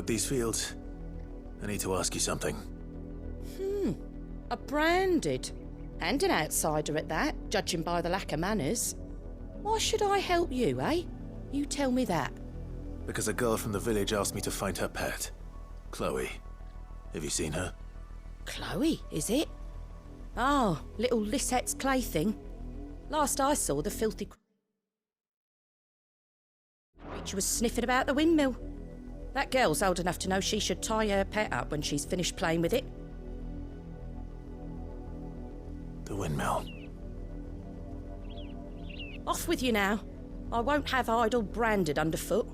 work these fields. I need to ask you something. A branded. And an outsider at that, judging by the lack of manners. Why should I help you, eh? You tell me that. Because a girl from the village asked me to find her pet. Chloe. Have you seen her? Chloe, is it? Oh, little Lisette's plaything. Last I saw, the filthy creature was sniffing about the windmill. That girl's old enough to know she should tie her pet up when she's finished playing with it. The windmill. Off with you now. I won't have idle branded underfoot.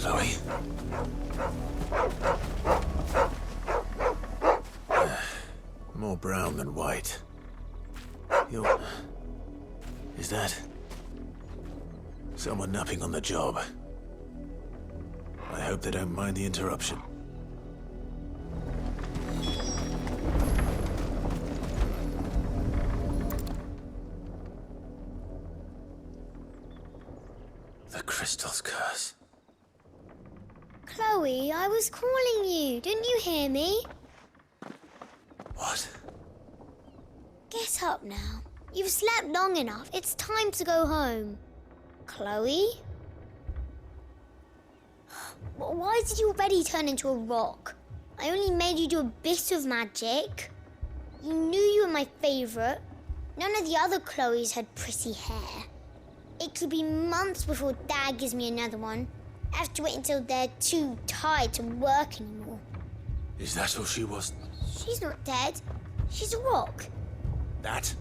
Chloe? More brown than white. You're... Is that... someone napping on the job? I hope they don't mind the interruption. The crystal's curse. Chloe, I was calling you. Didn't you hear me? What? Get up now. You've slept long enough. It's time to go home. Chloe? Why did you already turn into a rock? I only made you do a bit of magic. You knew you were my favourite. None of the other Chloes had pretty hair. It could be months before Dad gives me another one. I have to wait until they're too tired to work anymore. Is that all she was? She's not dead. She's a rock. That?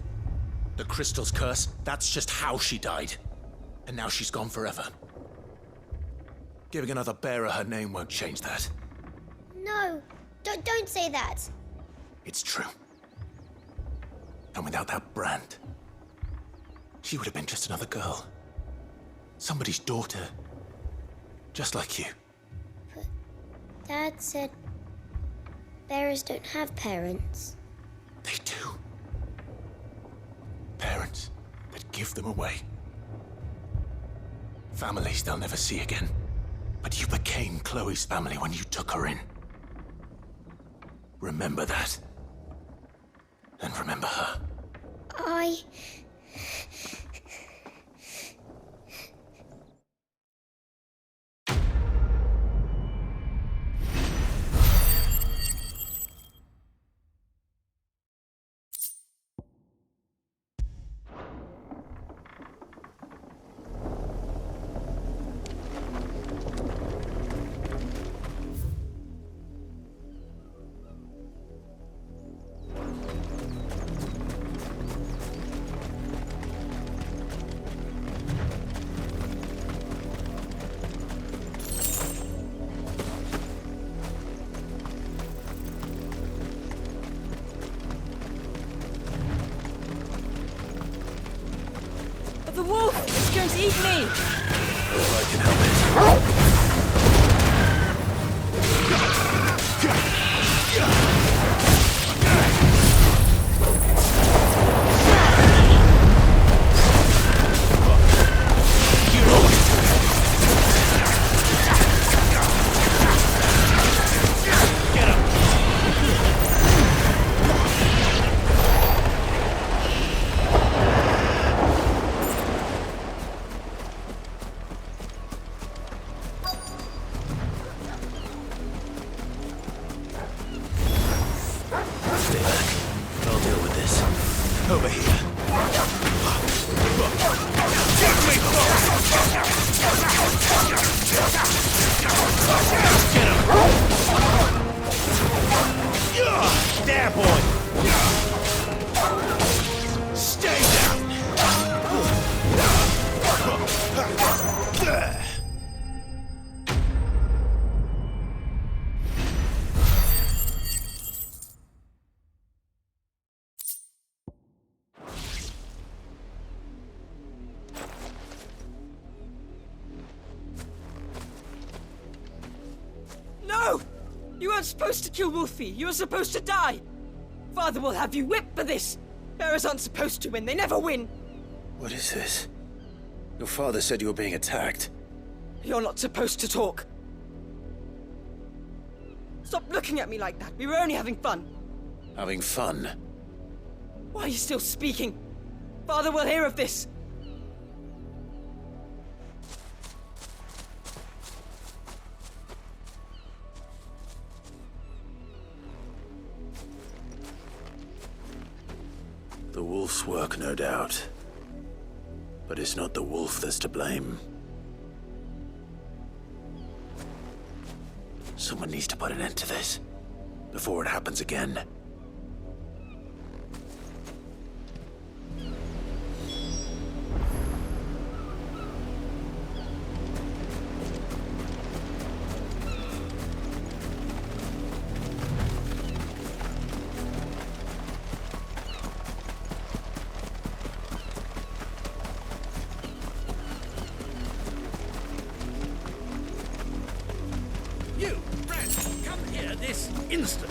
The crystal's curse? That's just how she died. And now she's gone forever. Giving another bearer her name won't change that. No, don't say that. It's true. And without that brand, she would have been just another girl. Somebody's daughter. Just like you. But Dad said bearers don't have parents. They do. Parents that give them away. Families they'll never see again. But you became Chloe's family when you took her in. Remember that. And remember her. Leave me! If I can help it. Over here. There, boy. Stay down. No! You weren't supposed to kill Wolfie. You were supposed to die. Father will have you whipped for this. Bearers aren't supposed to win. They never win. What is this? Your father said you were being attacked. You're not supposed to talk. Stop looking at me like that. We were only having fun. Having fun? Why are you still speaking? Father will hear of this. The wolf's work, no doubt. But it's not the wolf that's to blame. Someone needs to put an end to this, before it happens again. You, Brad, come here this instant.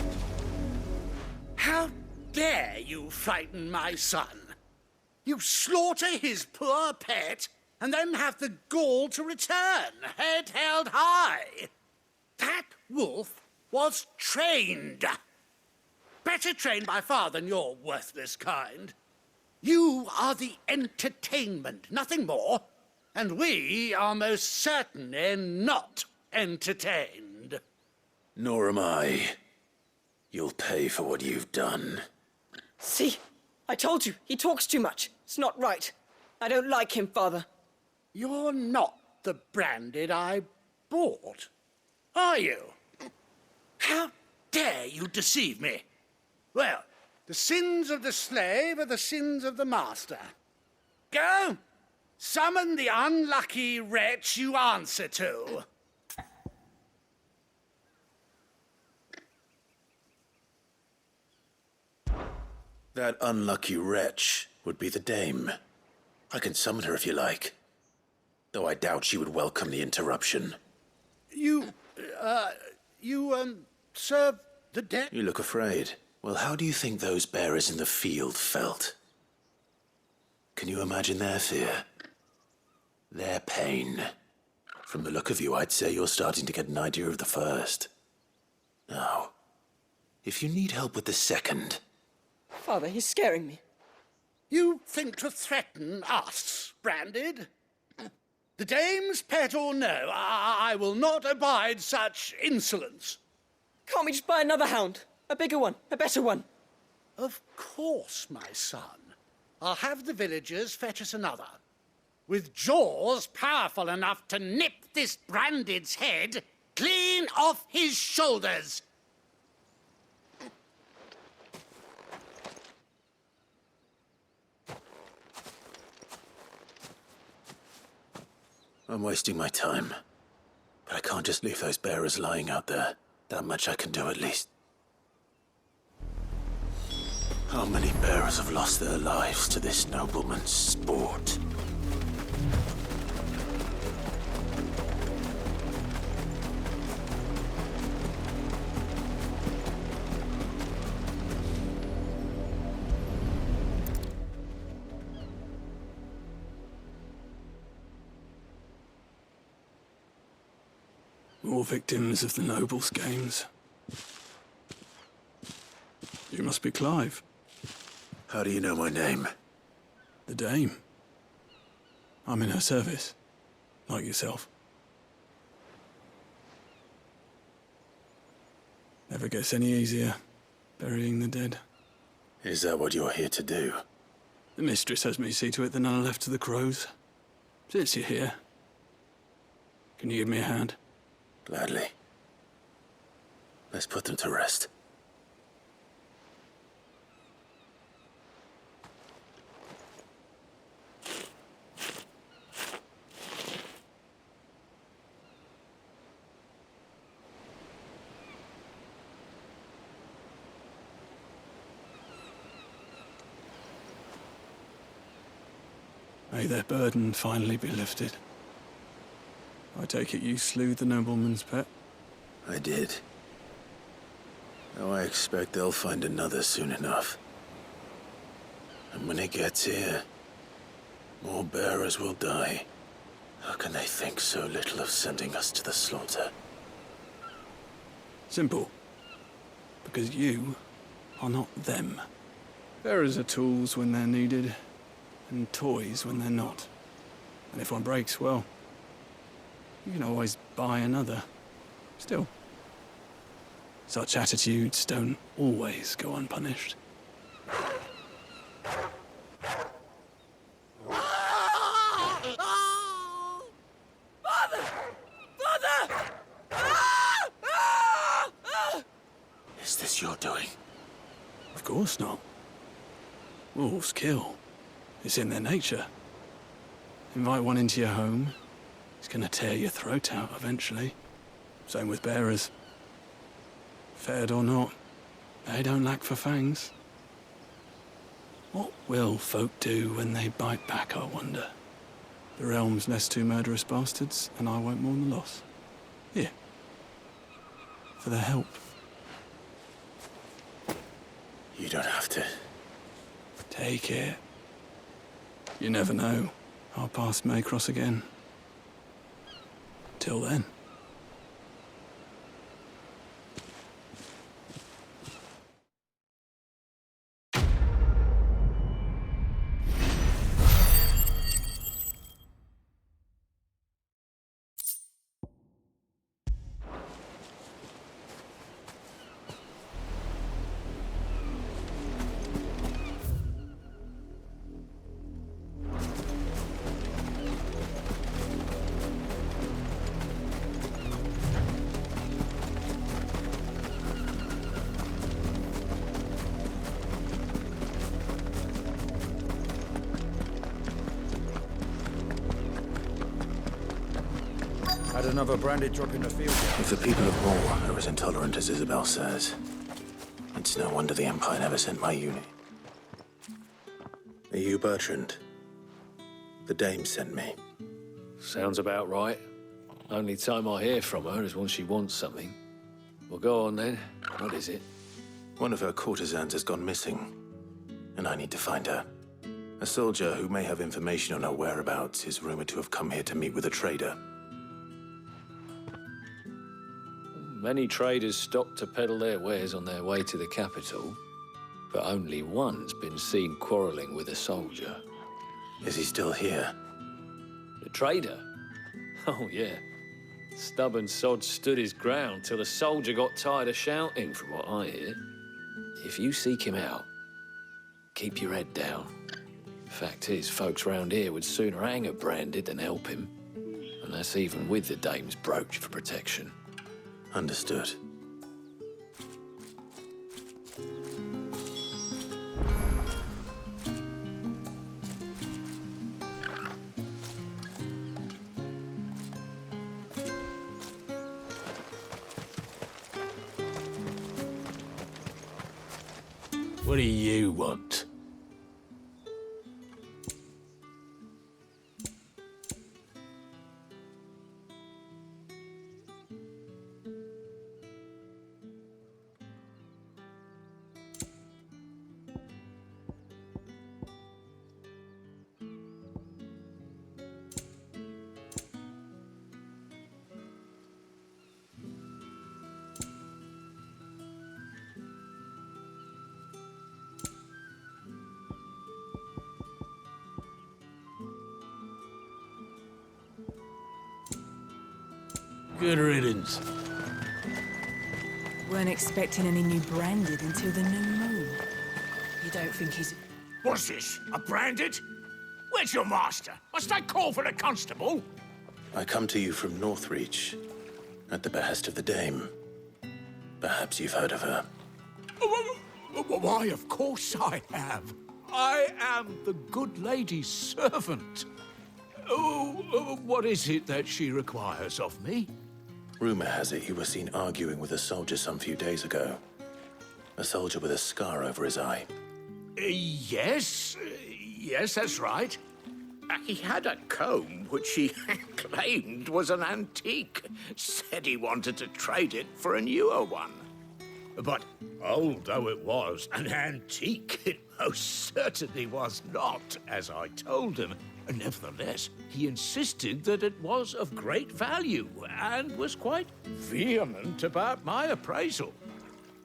How dare you frighten my son? You slaughter his poor pet and then have the gall to return, head held high. That wolf was trained. Better trained by far than your worthless kind. You are the entertainment, nothing more. And we are most certainly not entertained. Nor am I. You'll pay for what you've done. See? I told you. He talks too much. It's not right. I don't like him, Father. You're not the Branded I bought, are you? How dare you deceive me? Well, the sins of the slave are the sins of the master. Go, summon the unlucky wretch you answer to. That unlucky wretch would be the dame. I can summon her if you like. Though I doubt she would welcome the interruption. You serve the debt? You look afraid. Well, how do you think those bearers in the field felt? Can you imagine their fear? Their pain? From the look of you, I'd say you're starting to get an idea of the first. Now, if you need help with the second... Father, he's scaring me. You think to threaten us, Branded? The dame's pet or no, I will not abide such insolence. Can't we just buy another hound? A bigger one, a better one. Of course, my son. I'll have the villagers fetch us another. With jaws powerful enough to nip this Branded's head clean off his shoulders. I'm wasting my time. But I can't just leave those bearers lying out there. That much I can do at least. How many bearers have lost their lives to this nobleman's sport? more victims of the nobles' games. You must be Clive. How do you know my name? The Dame. I'm in her service, like yourself. Never gets any easier, burying the dead. Is that what you're here to do? The mistress has me see to it that none are left to the crows. Since you're here, can you give me a hand? Gladly. Let's put them to rest. May their burden finally be lifted. I take it you slew the nobleman's pet? I did. Now I expect they'll find another soon enough. And when it gets here, more bearers will die. How can they think so little of sending us to the slaughter? Simple. Because you are not them. Bearers are tools when they're needed, and toys when they're not. And if one breaks, well, you can always buy another. Still, such attitudes don't always go unpunished. Is this your doing? Of course not. Wolves kill. It's in their nature. Invite one into your home, he's gonna tear your throat out eventually. Same with bearers. Fed or not, they don't lack for fangs. What will folk do when they bite back, I wonder? The realm's less two murderous bastards, and I won't mourn the loss. Here. For their help. You don't have to. Take it. You never know. Our paths may cross again. Till then. Had another branded drop in the field. If the people of Moor are as intolerant as Isabel says, it's no wonder the Empire never sent my unit. Are you Bertrand? The Dame sent me. Sounds about right. Only time I hear from her is when she wants something. Well, go on then. What is it? One of her courtesans has gone missing, and I need to find her. A soldier who may have information on her whereabouts is rumored to have come here to meet with a trader. Many traders stop to peddle their wares on their way to the capital, but only one's been seen quarreling with a soldier. Is he still here? The trader? Oh, yeah. Stubborn sod stood his ground till the soldier got tired of shouting, from what I hear. If you seek him out, keep your head down. Fact is, folks round here would sooner hang a branded than help him. And that's even with the dame's brooch for protection. Understood. What do you want? Good riddance. Weren't expecting any new branded until the new moon. You don't think he's... What's this? A branded? Where's your master? Must I call for the constable? I come to you from Northreach, at the behest of the Dame. Perhaps you've heard of her. Why, of course I have. I am the good lady's servant. What is it that she requires of me? Rumor has it you were seen arguing with a soldier some few days ago. A soldier with a scar over his eye. Yes, that's right. He had a comb which he claimed was an antique. Said he wanted to trade it for a newer one. But old though it was, an antique it most certainly was not, as I told him. Nevertheless, he insisted that it was of great value and was quite vehement about my appraisal.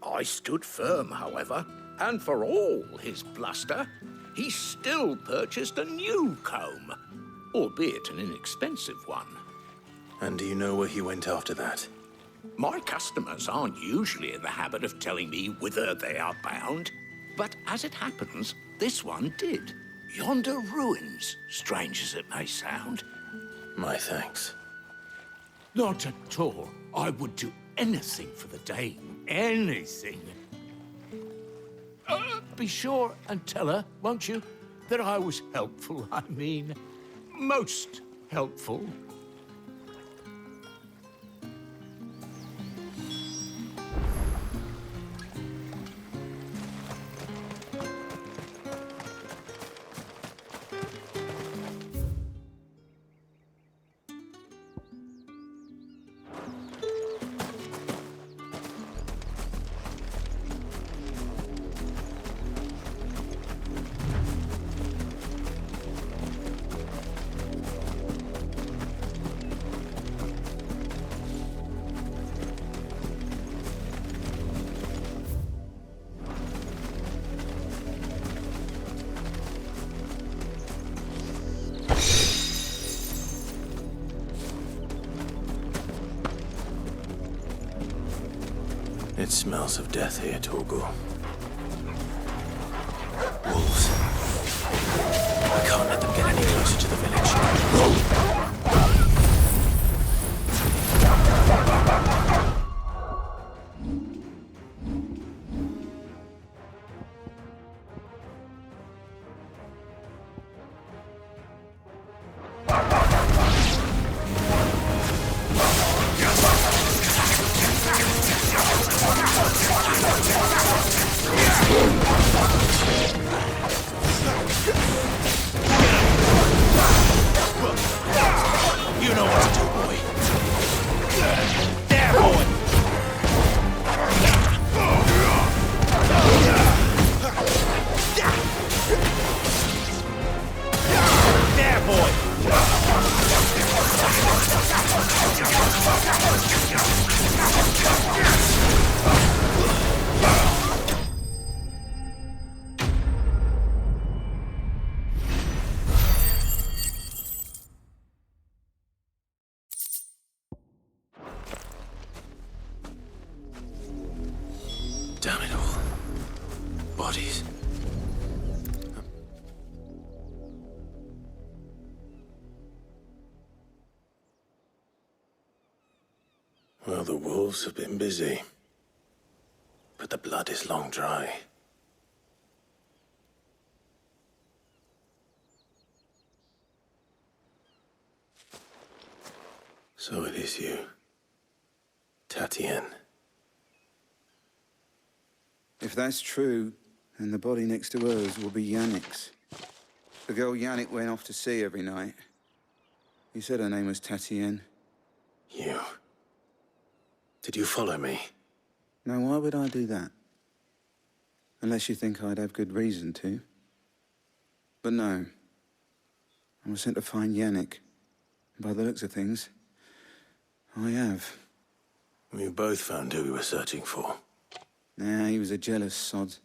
I stood firm, however, and for all his bluster, he still purchased a new comb, albeit an inexpensive one. And do you know where he went after that? My customers aren't usually in the habit of telling me whither they are bound, but as it happens, this one did. Yonder ruins, strange as it may sound. My thanks. Not at all. I would do anything for the Dame. Anything. Be sure and tell her, won't you, that I was helpful. I mean, most helpful. It smells of death here, Torgal. Wolves. I can't let them get any closer to the village. You know what to do, boy. There, boy! There, boy! Damn it all. Bodies. Well, the wolves have been busy. But the blood is long dry. So it is you, Tatienne. If that's true, then the body next to hers will be Yannick's. The girl Yannick went off to see every night. He said her name was Tatienne. You. Did you follow me? Now, why would I do that? Unless you think I'd have good reason to. But no. I was sent to find Yannick. By the looks of things, I have. We both found who we were searching for. Nah, he was a jealous sod.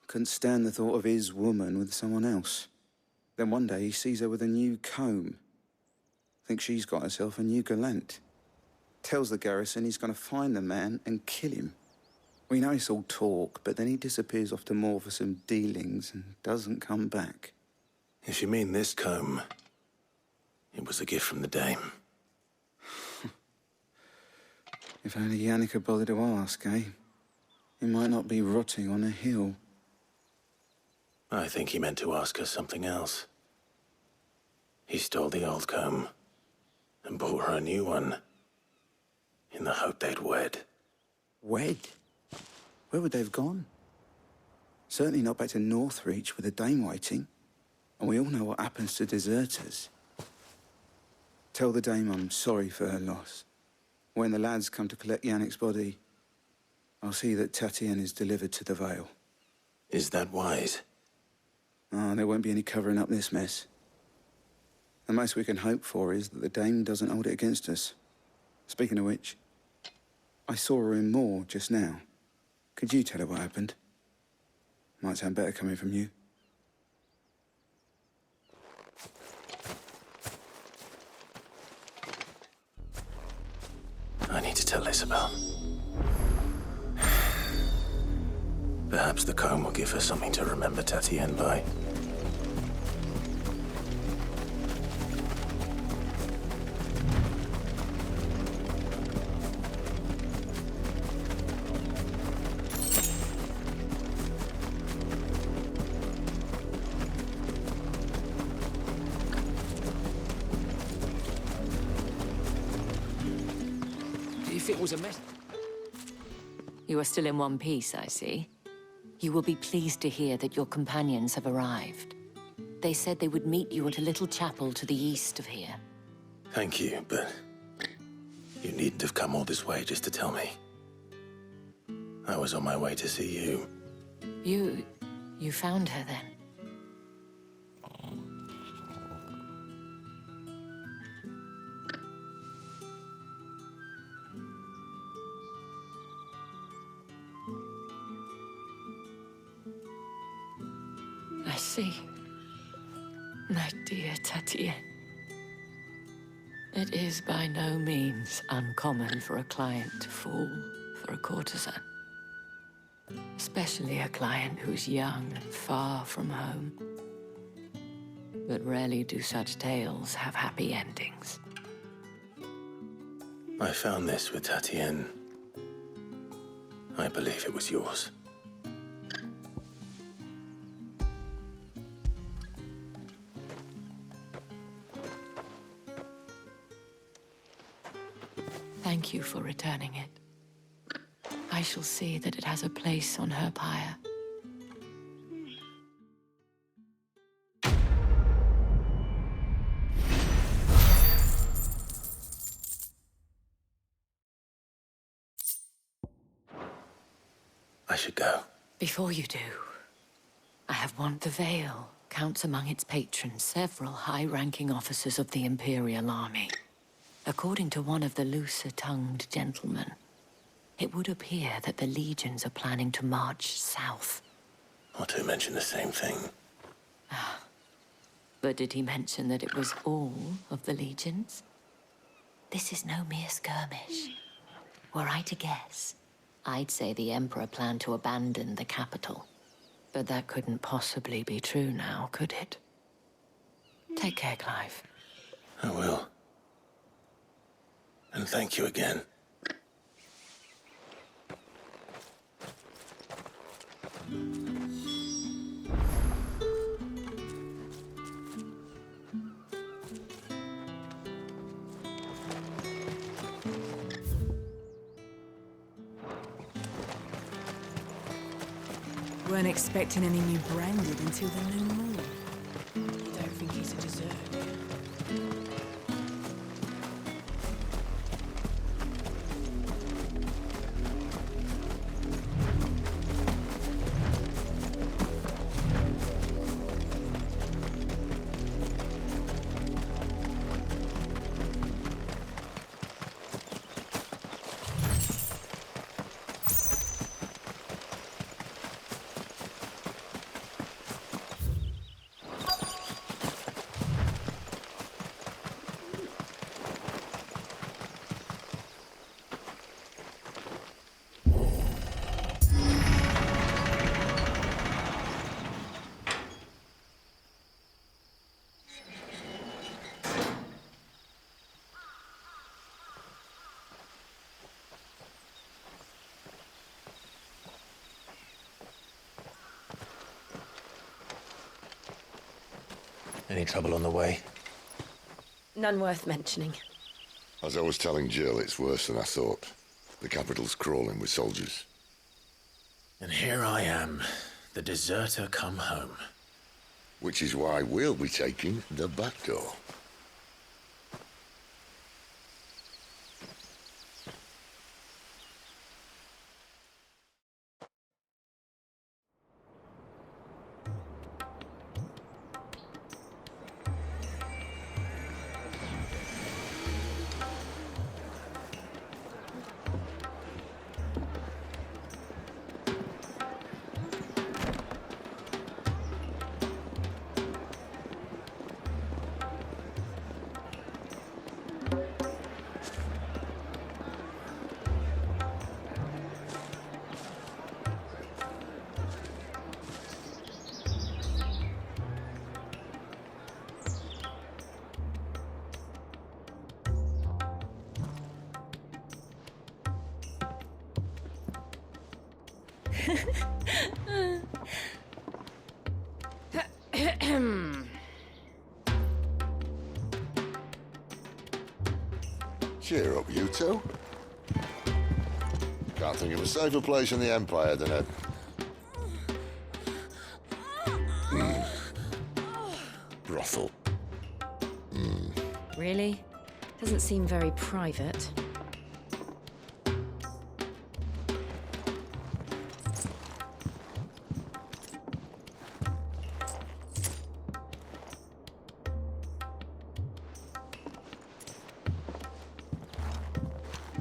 Couldn't stand the thought of his woman with someone else. Then one day he sees her with a new comb. Thinks she's got herself a new gallant. tells the garrison he's going to find the man and kill him. We know it's all talk, but then he disappears off to Moor for some dealings and doesn't come back. If you mean this comb, it was a gift from the dame. If only Yannick had bothered to ask, eh? He might not be rotting on a hill. I think he meant to ask her something else. He stole the old comb and bought her a new one in the hope they'd wed. Wed? Where would they have gone? Certainly not back to Northreach with a dame waiting. And we all know what happens to deserters. Tell the dame I'm sorry for her loss. When the lads come to collect Yannick's body, I'll see that Tatienne is delivered to the Vale. Is that wise? Ah, there won't be any covering up this mess. The most we can hope for is that the dame doesn't hold it against us. Speaking of which, I saw her in Moor just now. Could you tell her what happened? Might sound better coming from you. I need to tell Isabel. Perhaps the comb will give her something to remember Tatienne by. If it was a mess... You are still in one piece, I see. You will be pleased to hear that your companions have arrived. They said they would meet you at a little chapel to the east of here. Thank you, but you needn't have come all this way just to tell me. I was on my way to see you. You found her then? I see. My dear Tatienne. It is by no means uncommon for a client to fall for a courtesan. Especially a client who's young and far from home. But rarely do such tales have happy endings. I found this with Tatienne. I believe it was yours. Thank you for returning it. I shall see that it has a place on her pyre. I should go. Before you do, I have warned the Vale counts among its patrons several high-ranking officers of the Imperial Army. According to one of the looser-tongued gentlemen, it would appear that the legions are planning to march south. Or to mention the same thing. But did he mention that it was all of the legions? This is no mere skirmish. Were I to guess, I'd say the Emperor planned to abandon the capital. But that couldn't possibly be true now, could it? Take care, Clive. I will. And thank you again. Weren't expecting any new branded until the new moon. You don't think he's a deserter? Any trouble on the way? None worth mentioning. As I was telling Jill, it's worse than I thought. The capital's crawling with soldiers. And here I am, the deserter come home. Which is why we'll be taking the back door. Cheer up, you two. Can't think of a safer place in the Empire than a... brothel. Really? Doesn't seem very private.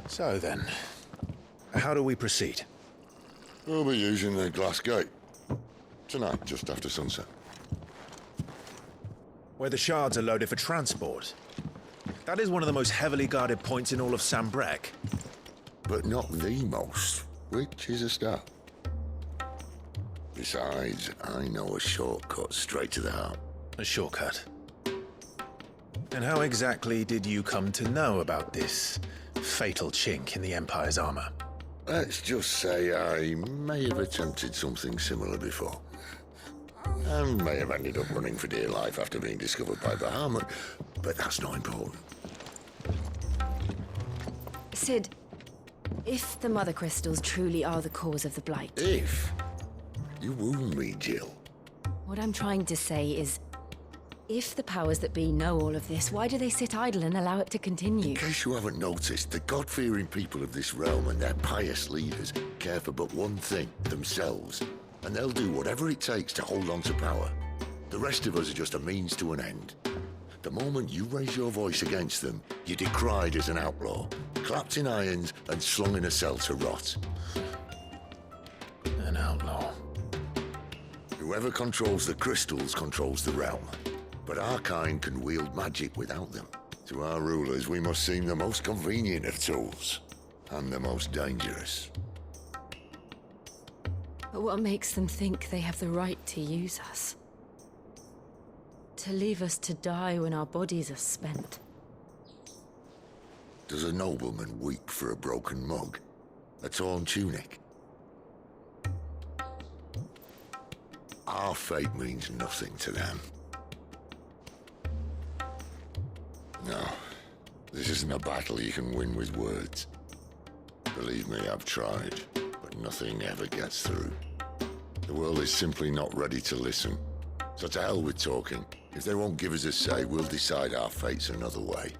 So then, how do we proceed? We'll be using the glass gate. Tonight, just after sunset. Where the shards are loaded for transport. That is one of the most heavily guarded points in all of Sambrec. But not the most, which is a start. Besides, I know a shortcut straight to the heart. A shortcut? And how exactly did you come to know about this fatal chink in the Empire's armor? Let's just say I may have attempted something similar before. And may have ended up running for dear life after being discovered by Bahamut, but that's not important. Sid, if the Mother Crystals truly are the cause of the Blight... If? You wound me, Jill. What I'm trying to say is, if the powers that be know all of this, why do they sit idle and allow it to continue? In case you haven't noticed, the God-fearing people of this realm and their pious leaders care for but one thing, themselves. And they'll do whatever it takes to hold on to power. The rest of us are just a means to an end. The moment you raise your voice against them, you're decried as an outlaw, clapped in irons and slung in a cell to rot. An outlaw. Whoever controls the crystals controls the realm. But our kind can wield magic without them. To our rulers, we must seem the most convenient of tools, and the most dangerous. But what makes them think they have the right to use us? To leave us to die when our bodies are spent? Does a nobleman weep for a broken mug? A torn tunic? Our fate means nothing to them. No, this isn't a battle you can win with words. Believe me, I've tried, but nothing ever gets through. The world is simply not ready to listen. So to hell with talking. If they won't give us a say, we'll decide our fates another way.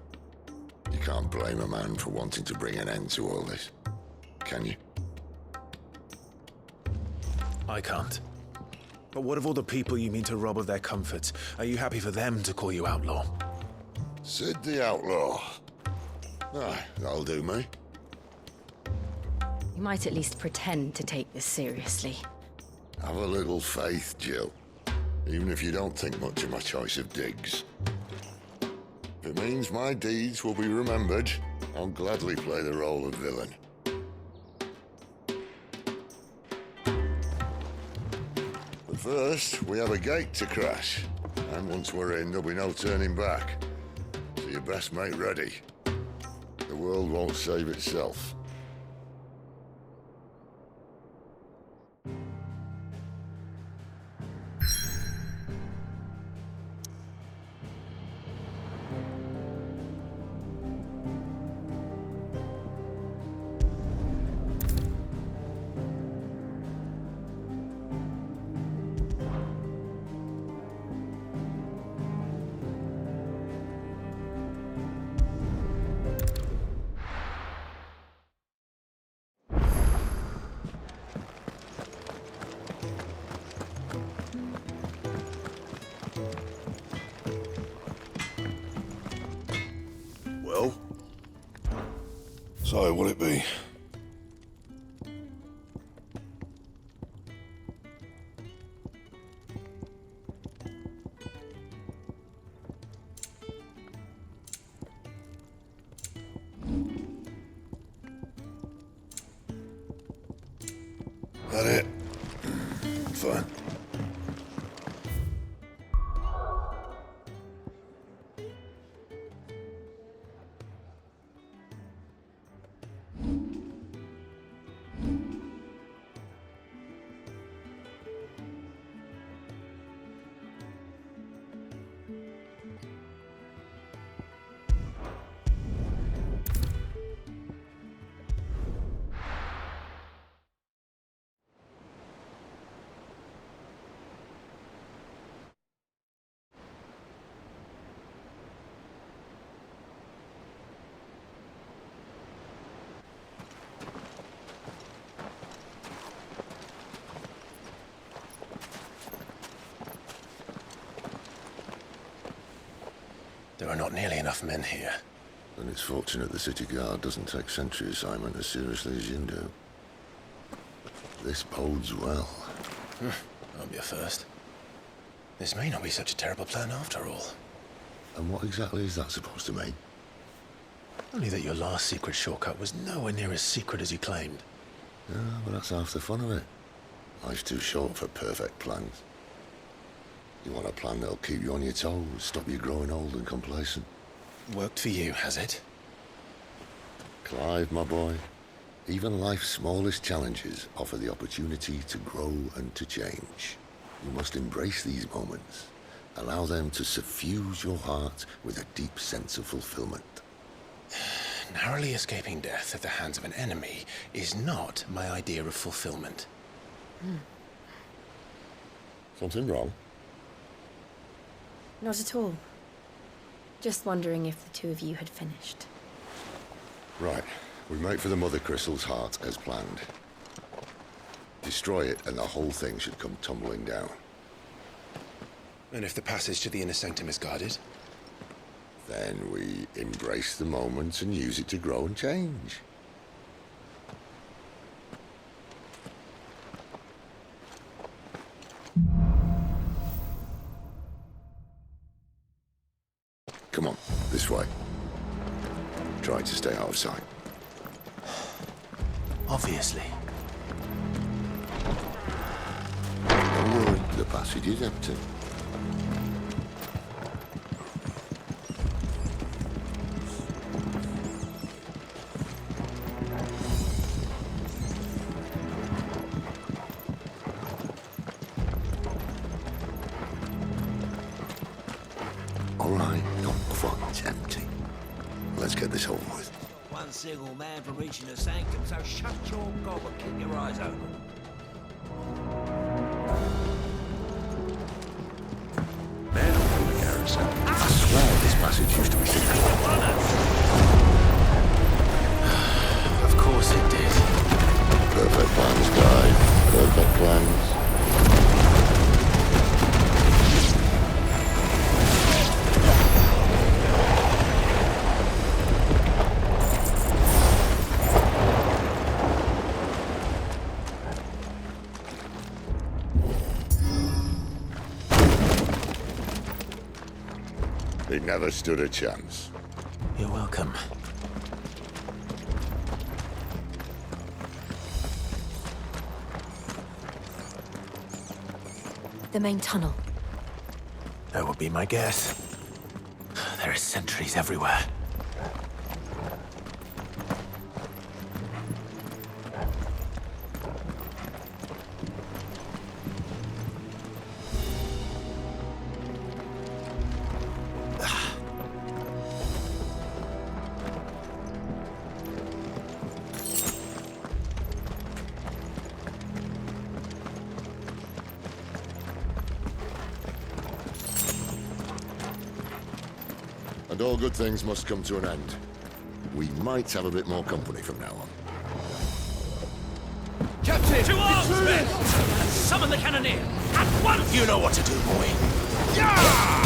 You can't blame a man for wanting to bring an end to all this, can you? I can't. But what of all the people you mean to rob of their comforts? Are you happy for them to call you outlaw? Sid the Outlaw. Aye, that'll do me. You might at least pretend to take this seriously. Have a little faith, Jill. Even if you don't think much of my choice of digs. If it means my deeds will be remembered, I'll gladly play the role of villain. But first, we have a gate to crash. And once we're in, there'll be no turning back. So you best make ready. The world won't save itself. So, what'll it be? That it? Fine. There are not nearly enough men here. Then it's fortunate the city guard doesn't take sentry assignment as seriously as you do. This bodes well. Won't be a first. This may not be such a terrible plan after all. And what exactly is that supposed to mean? Only that your last secret shortcut was nowhere near as secret as you claimed. Yeah, but that's half the fun of it. Life's too short for perfect plans. You want a plan that'll keep you on your toes, stop you growing old and complacent. Worked for you, has it? Clive, my boy, even life's smallest challenges offer the opportunity to grow and to change. You must embrace these moments. Allow them to suffuse your heart with a deep sense of fulfillment. Narrowly escaping death at the hands of an enemy is not my idea of fulfillment. Something wrong? Not at all. Just wondering if the two of you had finished. Right. We make for the Mother Crystal's heart as planned. Destroy it and the whole thing should come tumbling down. And if the passage to the inner sanctum is guarded? Then we embrace the moment and use it to grow and change. Come on, this way. Try to stay out of sight. Obviously. Don't worry, the passage is empty. All right, not quite empty. Let's get this over with. One single man from reaching the sanctum, so shut your gob and keep your eyes open. Man from the garrison. I swear this passage used to be secret. Of course it did. Perfect plans, guy. Perfect plans. He never stood a chance. You're welcome. The main tunnel. That would be my guess. There are sentries everywhere. And all good things must come to an end. We might have a bit more company from now on. Captain! To arms, men! And summon the cannoneer! At once! You know what to do, boy. Yeah!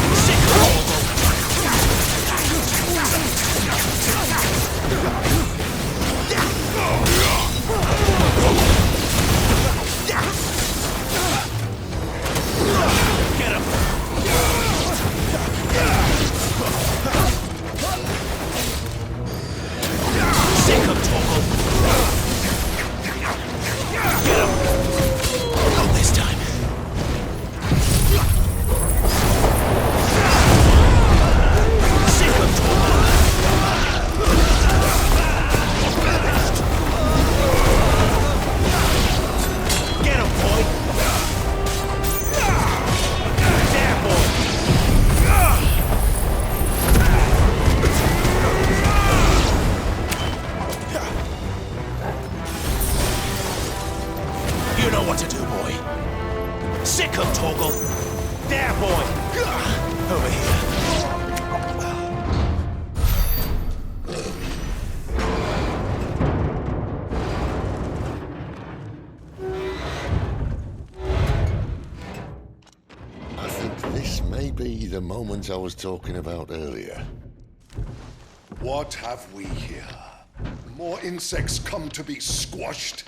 You know what to do, boy. Sick of Torgal. There, boy. Over here. I think this may be the moment I was talking about earlier. What have we here? More insects come to be squashed?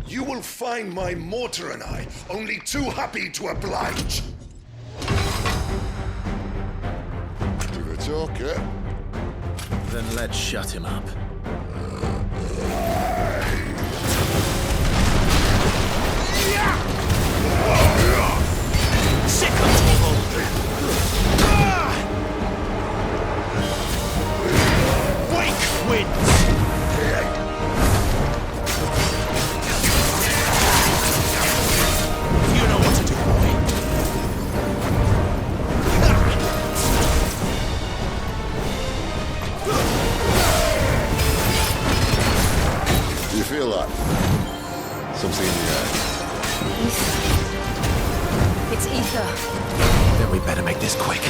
You will find my mortar and I only too happy to oblige. To the talker. Then let's shut him up. Sick of Torgal. Wake winds. You know what to do, boy. Do you feel that? Something in the air. It's ether. Then we better make this quick.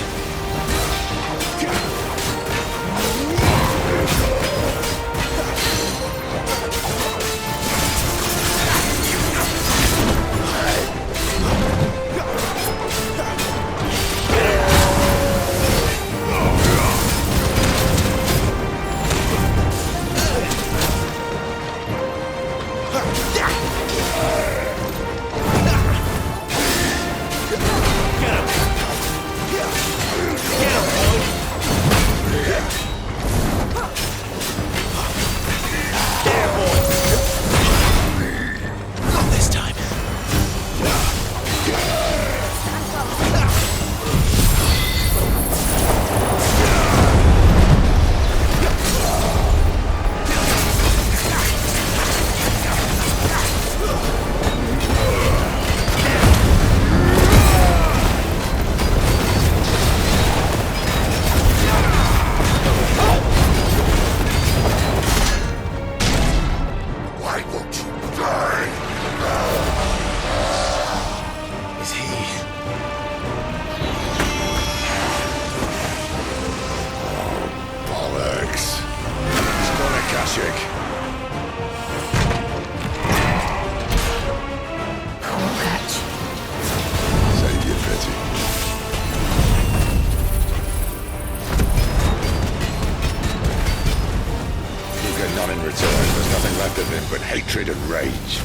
Hatred and rage.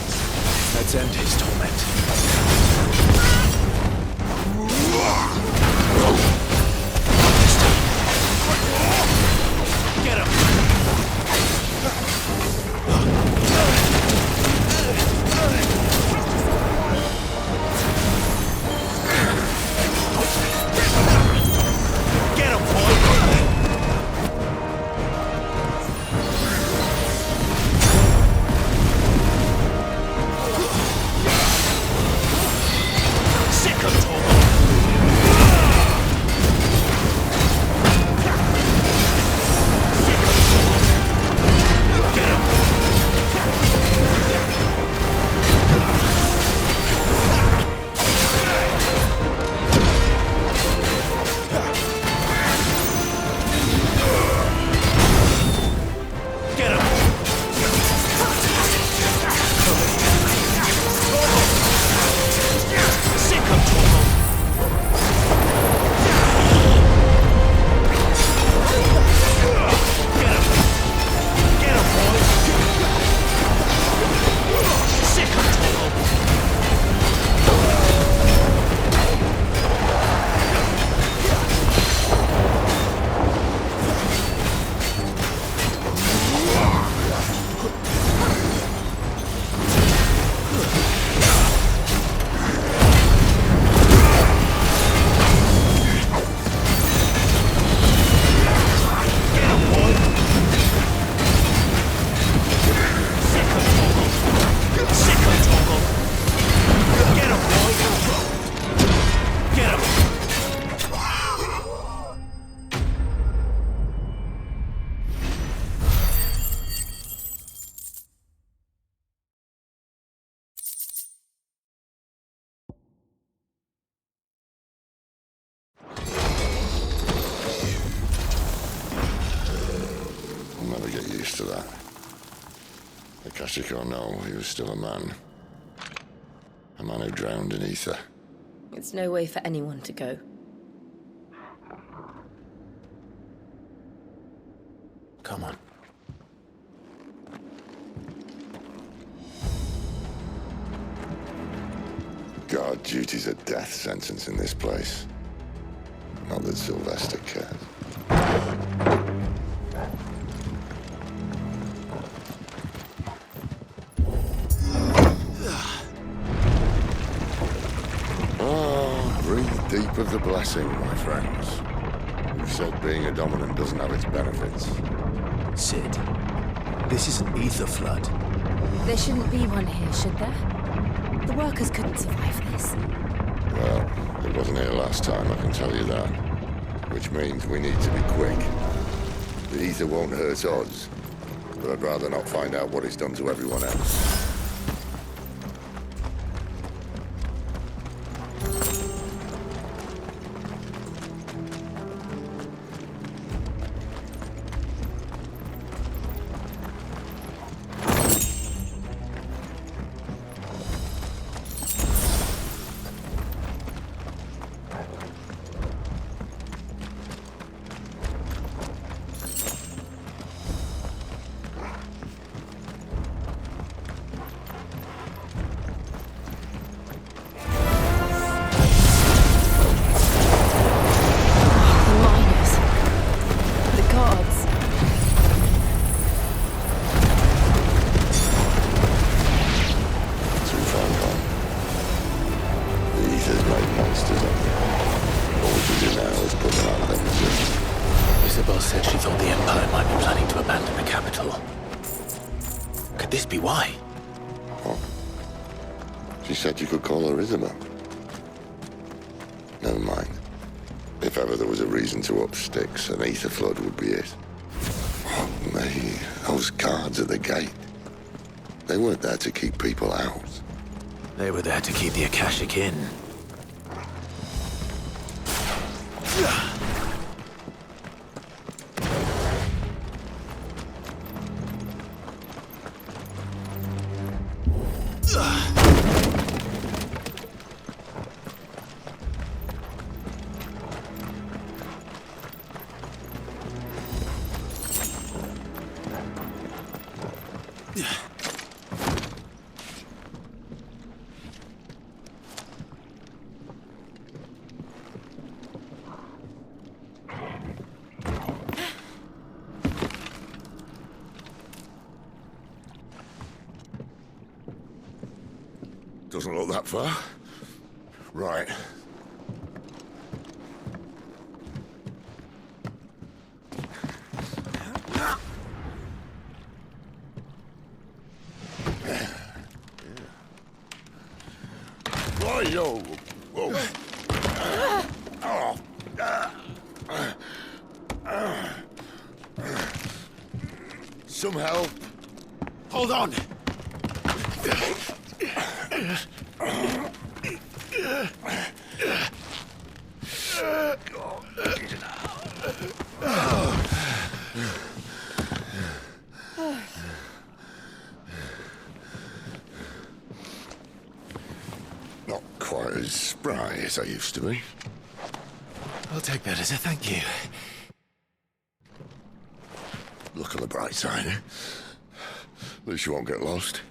Let's end his torment. Get him! Get him, boy! oblivious to that. Akashic or no, he was still a man. A man who drowned in ether. It's no way for anyone to go. Come on. Guard duty's a death sentence in this place. Not that Sylvester cares. Breathe deep of the blessing, my friends. Who said being a dominant doesn't have its benefits? Sid, this is an ether flood. There shouldn't be one here, should there? The workers couldn't survive this. Well, it wasn't here last time, I can tell you that. Which means we need to be quick. The ether won't hurt odds, but I'd rather not find out what it's done to everyone else. Isabel said she thought the Empire might be planning to abandon the capital. Could this be why? What? She said you could call her Isabel. Never mind. If ever there was a reason to up sticks, an ether flood would be it. Me, those guards at the gate. They weren't there to keep people out. They were there to keep the Akashic in. Doesn't look that far. Right. Yo. Whoa. Some help. Hold on. Not quite as spry as I used to be. I'll take that as a thank you. Look on the bright side, eh? At least you won't get lost.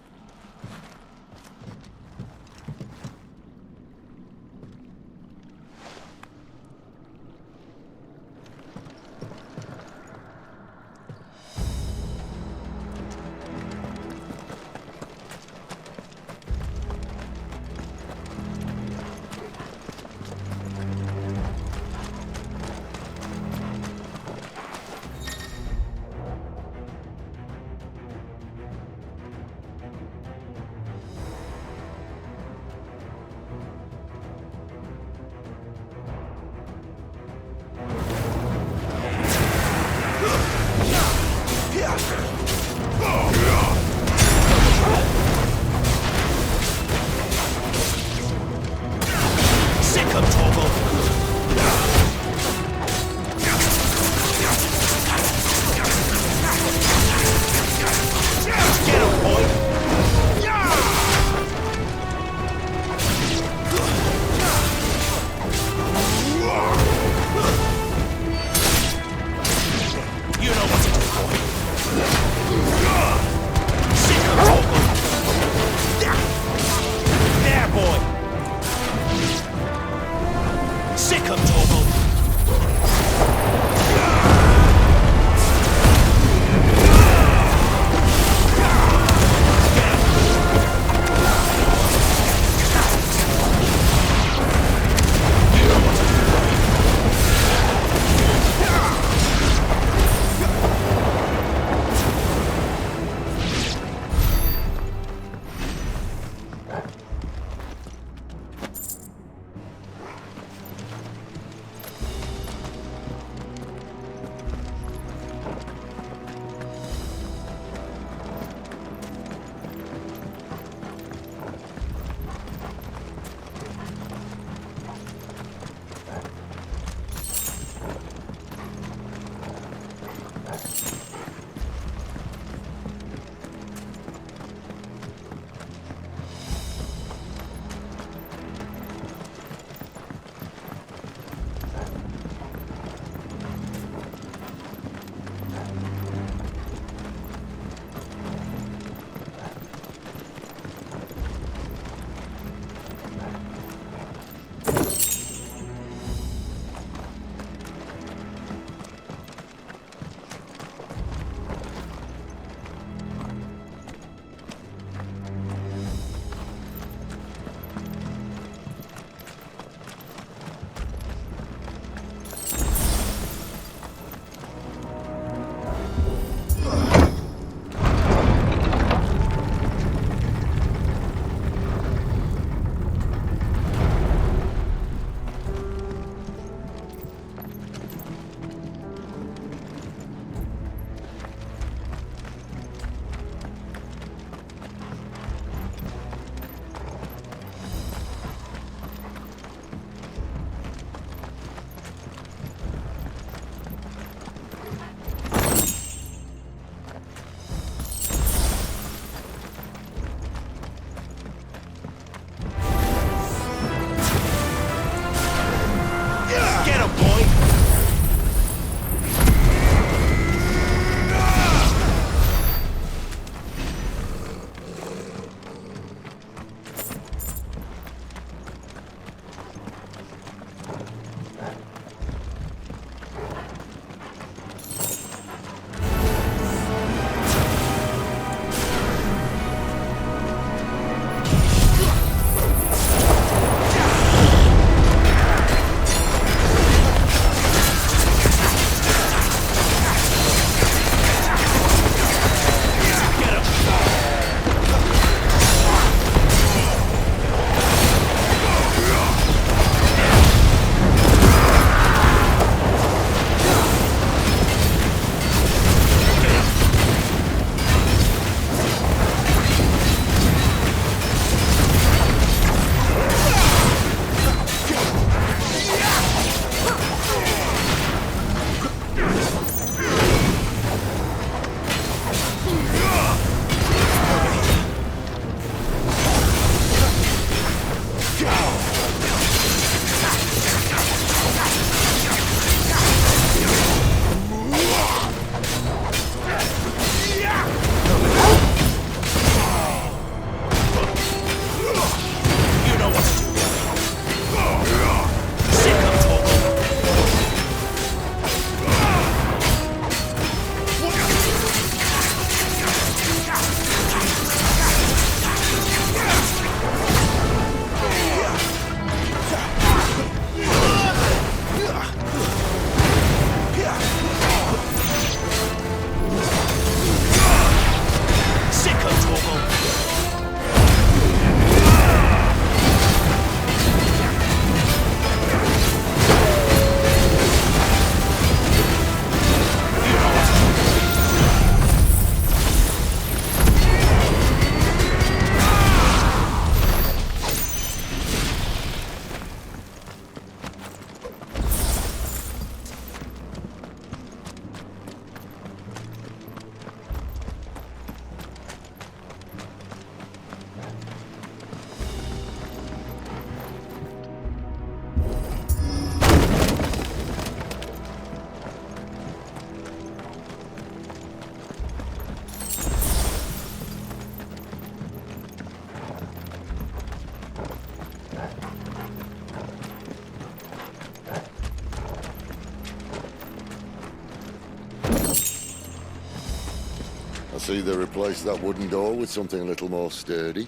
Let's either replace that wooden door with something a little more sturdy.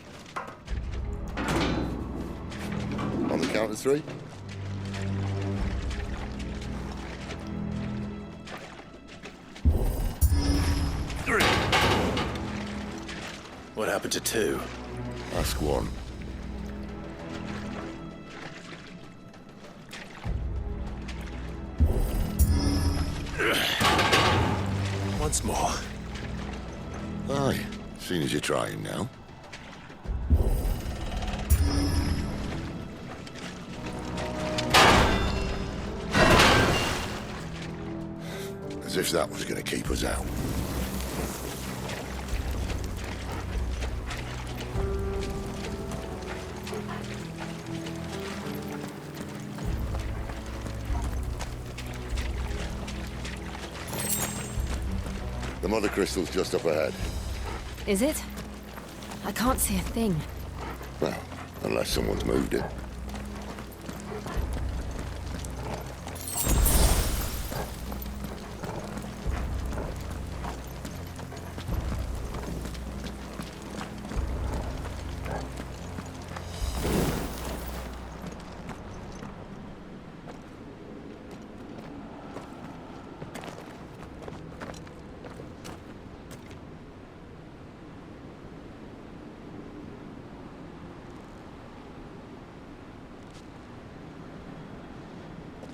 On the count of 3. What happened to 2? Ask 1. Once more. Aye, seeing as you're trying now. As if that was going to keep us out. The mother crystal's just up ahead. Is it? I can't see a thing. Well, unless someone's moved it.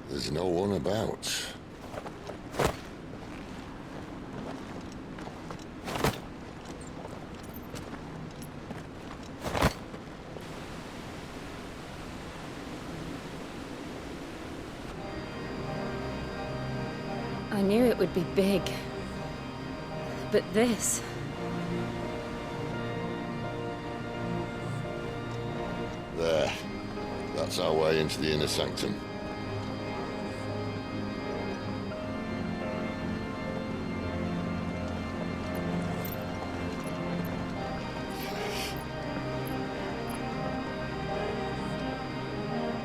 There's no one about. I knew it would be big. But this... There. That's our way into the inner sanctum.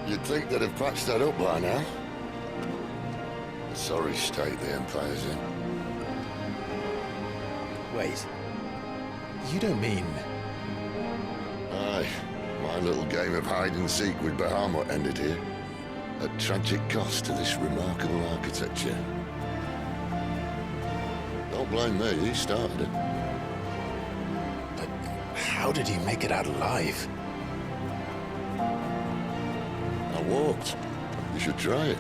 You'd think they'd have patched that up by now. A sorry state the Empire's in. Wait. You don't mean... Aye. My little game of hide-and-seek with Bahamut ended here. At tragic cost to this remarkable architecture. Don't blame me, he started it. But how did he make it out alive? I walked. You should try it.